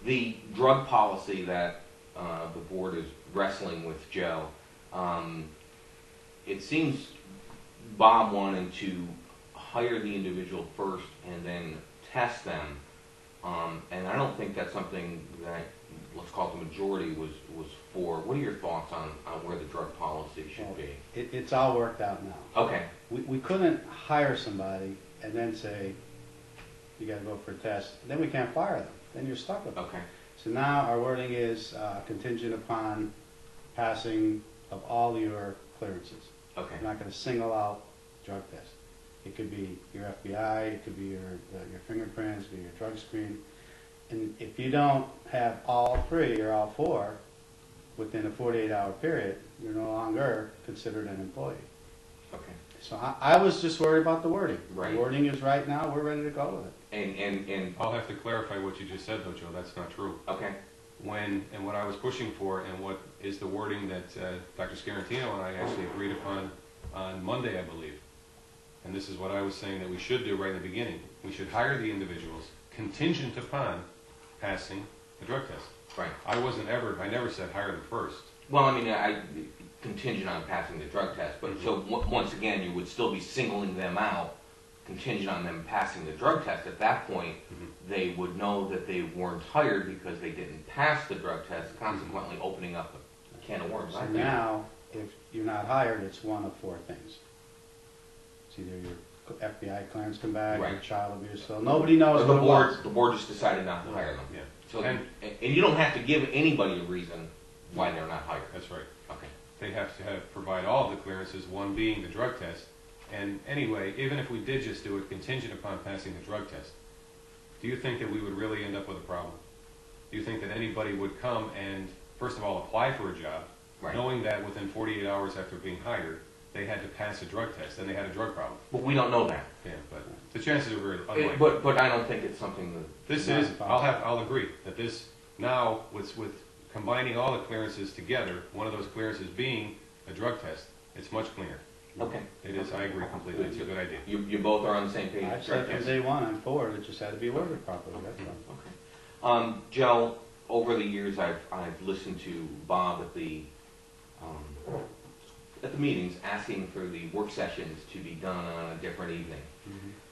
The drug policy that the board is wrestling with, Joe, it seems Bob wanted to hire the individual first and then test them, and I don't think that's something that, let's call it the majority, was for. What are your thoughts on where the drug policy should be? It's all worked out now. Okay. We couldn't hire somebody and then say, you got to go for a test. Then we can't fire them. Then you're stuck with them. Okay. So now our wording is contingent upon passing of all your clearances. Okay. We're not going to single out drug tests. It could be your FBI, it could be your fingerprints, it could be your drug screen. And if you don't have all three or all four within a 48-hour period, you're no longer considered an employee. Okay. So I was just worried about the wording. Right. The wording is right now. We're ready to go with it. And I'll have to clarify what you just said, though, Joe. That's not true. okay. And what I was pushing for, and what is the wording that Dr. Scarantino and I actually agreed upon on Monday, I believe. And this is what I was saying that we should do right in the beginning. We should hire the individuals contingent upon passing the drug test. Right. I never said hire them first. Well, I mean, contingent on passing the drug test, but so once again, you would still be singling them out, contingent on them passing the drug test. At that point, they would know that they weren't hired because they didn't pass the drug test, consequently opening up a can of worms. So now, if you're not hired, it's one of four things. It's either your FBI clearance come back, Right. or child abuse. So nobody knows the what it was. the board just decided not to hire them. Yeah. So And- and you don't have to give anybody a reason why they're not hired. That's right. Okay. They have to provide all the clearances, one being the drug test. And anyway, even if we did just do it contingent upon passing the drug test, do you think that we would really end up with a problem? Do you think that anybody would come and, first of all, apply for a job, Right. knowing that within 48 hours after being hired, they had to pass a drug test, and they had a drug problem? But we don't know that. Yeah, but the chances are very unlikely. But I don't think it's something that. This Not is, possible. I'll agree, that this, now, with combining all the clearances together, one of those clearances being a drug test, it's much cleaner. Okay. It is, I agree completely, it's a good idea. You both are on the same page. I've said from day one, I'm for it. It just had to be worded properly. That's all. Okay. Joe, over the years, I've listened to Bob at the meetings asking for the work sessions to be done on a different evening.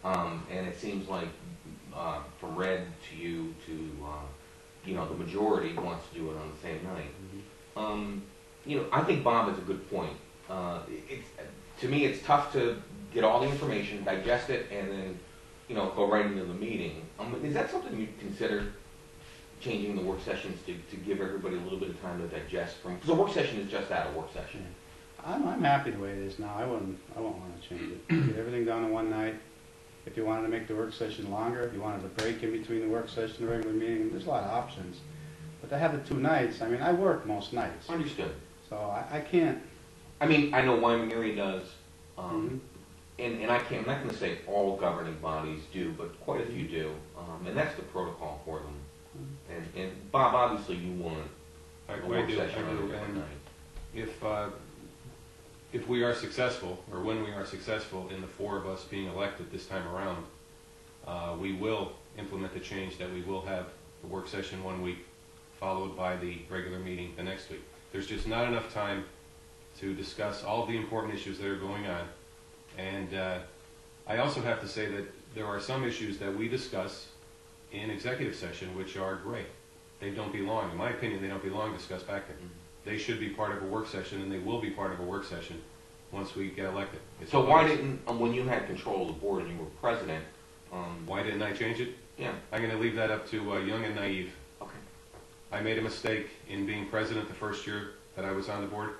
And it seems like from Red to you to the majority wants to do it on the same night. I think Bob has a good point. To me, it's tough to get all the information, digest it, and then go right into the meeting. Is that something you'd consider, changing the work sessions to give everybody a little bit of time to digest from? Because a work session is just that, a work session. I'm happy the way it is now. I won't want to change it. Get everything done in one night. If you wanted to make the work session longer, if you wanted a break in between the work session and the regular meeting, there's a lot of options. But to have the 2 nights, I mean, I work most nights, Understood. so I can't. I mean, I know Wyoming area does, and I'm not going to say all governing bodies do, but quite a few do, and that's the protocol for them. And Bob, obviously, you want I a work do, session on a and different night. if we are successful, or when we are successful in the 4 of us being elected this time around, we will implement the change that we will have the work session 1 week, followed by the regular meeting the next week. There's just not enough time to discuss all the important issues that are going on. And I also have to say that there are some issues that we discuss in executive session which are great. They don't belong, in my opinion, they don't belong discussed back there. They should be part of a work session, and they will be part of a work session once we get elected. So why didn't, when you had control of the board and you were president, why didn't I change it? Yeah. I'm going to leave that up to young and naive. Okay. I made a mistake in being president the first year that I was on the board.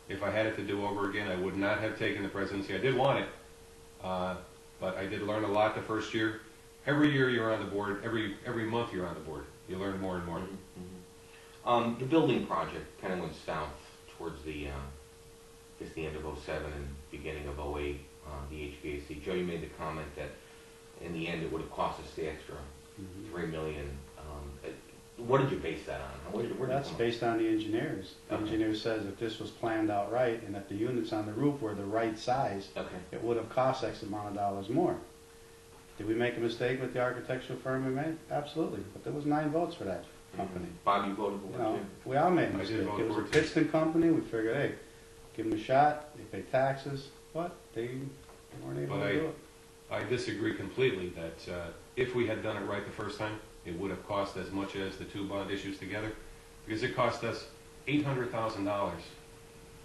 If I had it to do over again, I would not have taken the presidency. I did want it, but I did learn a lot the first year. Every year you're on the board, every month you're on the board, you learn more and more. The building project kind of went south towards the end of 07 and beginning of 08, the HVAC. Joe, you made the comment that in the end it would have cost us the extra $3 million. What did you base that on? That's based on the engineers. The engineer says if this was planned out right and that the units on the roof were the right size, it would have cost X amount of dollars more. Did we make a mistake with the architectural firm we made? Absolutely. But there was 9 votes for that. company. Bob, you voted You for it know, too? we all made a I did mistake. vote It was for a it, too. Pittston company, we figured, hey, give them a shot, they pay taxes, but they weren't able But to do it. I disagree completely that if we had done it right the first time, it would have cost as much as the two bond issues together, because it cost us $800,000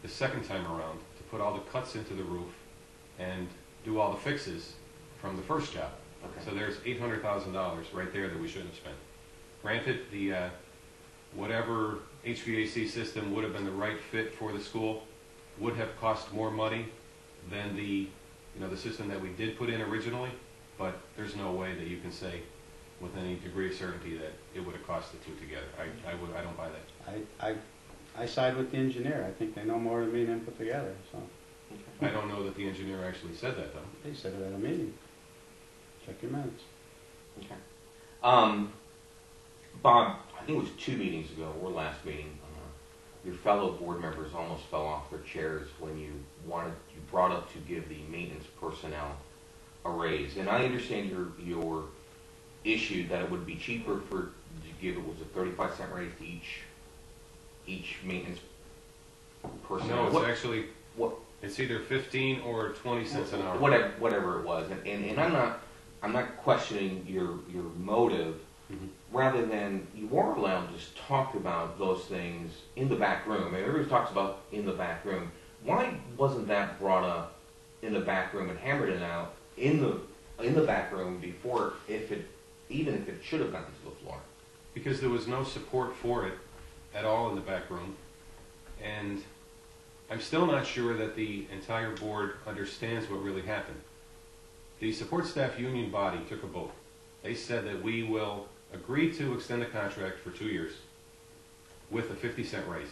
the second time around to put all the cuts into the roof and do all the fixes from the first job. Okay. So there's $800,000 right there that we shouldn't have spent. Granted, the whatever HVAC system would have been the right fit for the school would have cost more money than the system that we did put in originally, but there's no way that you can say with any degree of certainty that it would have cost the two together. I don't buy that. I side with the engineer, I think they know more than me and him put together, so. I don't know that the engineer actually said that, though. They said it at a meeting. Check your minutes. Okay. Bob, I think it was 2 meetings ago, or last meeting, your fellow board members almost fell off their chairs when you brought up to give the maintenance personnel a raise. And I understand your issue that it would be cheaper to give it was a 35-cent raise to each maintenance personnel. No, it's actually, what? it's either 15 or 20 cents an hour. Whatever it was, and I'm not questioning your motive. Mm-hmm. Rather than you weren't allowed to just talk about those things in the back room. I mean, everybody talks about in the back room. Why wasn't that brought up in the back room and hammered it out in the back room before, even if it should have gotten to the floor? Because there was no support for it at all in the back room, and I'm still not sure that the entire board understands what really happened. The support staff union body took a vote. They said that we will agree to extend the contract for 2 years with a 50-cent raise.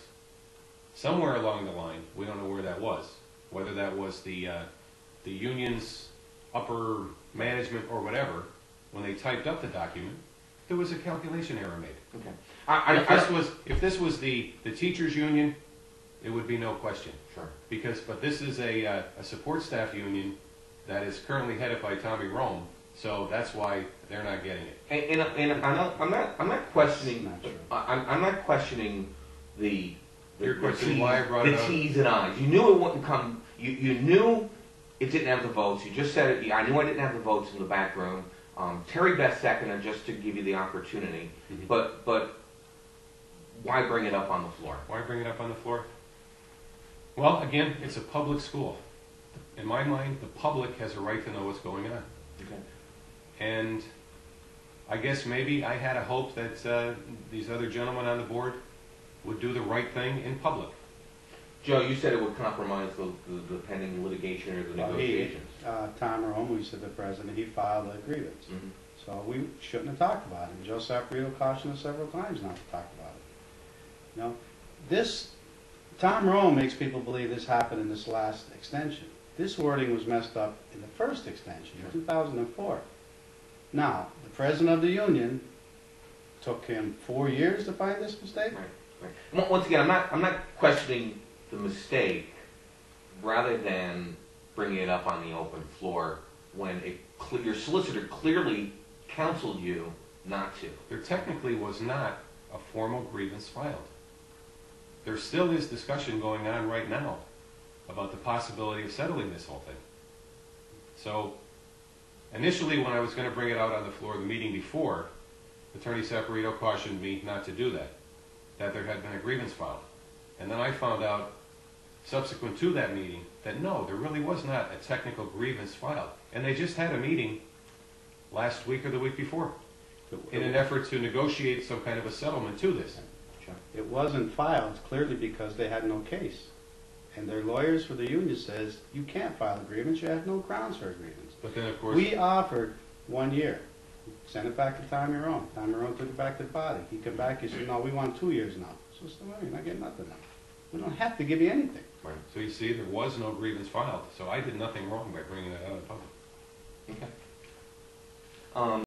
Somewhere along the line, we don't know where that was, whether that was the union's upper management or whatever. When they typed up the document, there was a calculation error made. Okay. If this was the teachers union, it would be no question. Sure. But this is a support staff union that is currently headed by Tommy Rome, so that's why they're not getting it. And I'm not questioning. Not true. I'm not questioning the You're questioning why I brought it up? T's and I's. You knew it wouldn't come. You knew it didn't have the votes. You just said it. I knew I didn't have the votes in the back room. Terry Beth seconded just to give you the opportunity. Mhm. But why bring it up on the floor? Why bring it up on the floor? Well, again, it's a public school. In my mind, the public has a right to know what's going on. Okay. And I guess maybe I had a hope that these other gentlemen on the board would do the right thing in public. Joe, you said it would compromise the pending litigation or the negotiations. Tom Rome, we said the president, he filed a grievance. Mhm. So we shouldn't have talked about it. Joe Saporito cautioned us several times not to talk about it. You know, Tom Rome makes people believe this happened in this last extension. This wording was messed up in the first extension, in 2004. Now, the president of the union took him 4 years to find this mistake. Right. Once again, I'm not questioning the mistake, rather than bringing it up on the open floor when your solicitor clearly counseled you not to. There technically was not a formal grievance filed. There still is discussion going on right now about the possibility of settling this whole thing. So, initially when I was going to bring it out on the floor the meeting before, Attorney Saporito cautioned me not to do that there had been a grievance filed. And then I found out, subsequent to that meeting, that no, there really was not a technical grievance filed. And they just had a meeting last week or the week before in an effort to negotiate some kind of a settlement to this. It wasn't filed clearly because they had no case. And their lawyers for the union says, you can't file a grievance, you have no grounds for a grievance. But then, of course, We offered 1 year. Sent it back to Tommy Rome. Tommy Rome took it back to the body. He came back, he said, no, we want 2 years now. So you're not getting nothing now. We don't have to give you anything. Right. so you see, there was no grievance filed. So I did nothing wrong by bringing it out in public. Okay.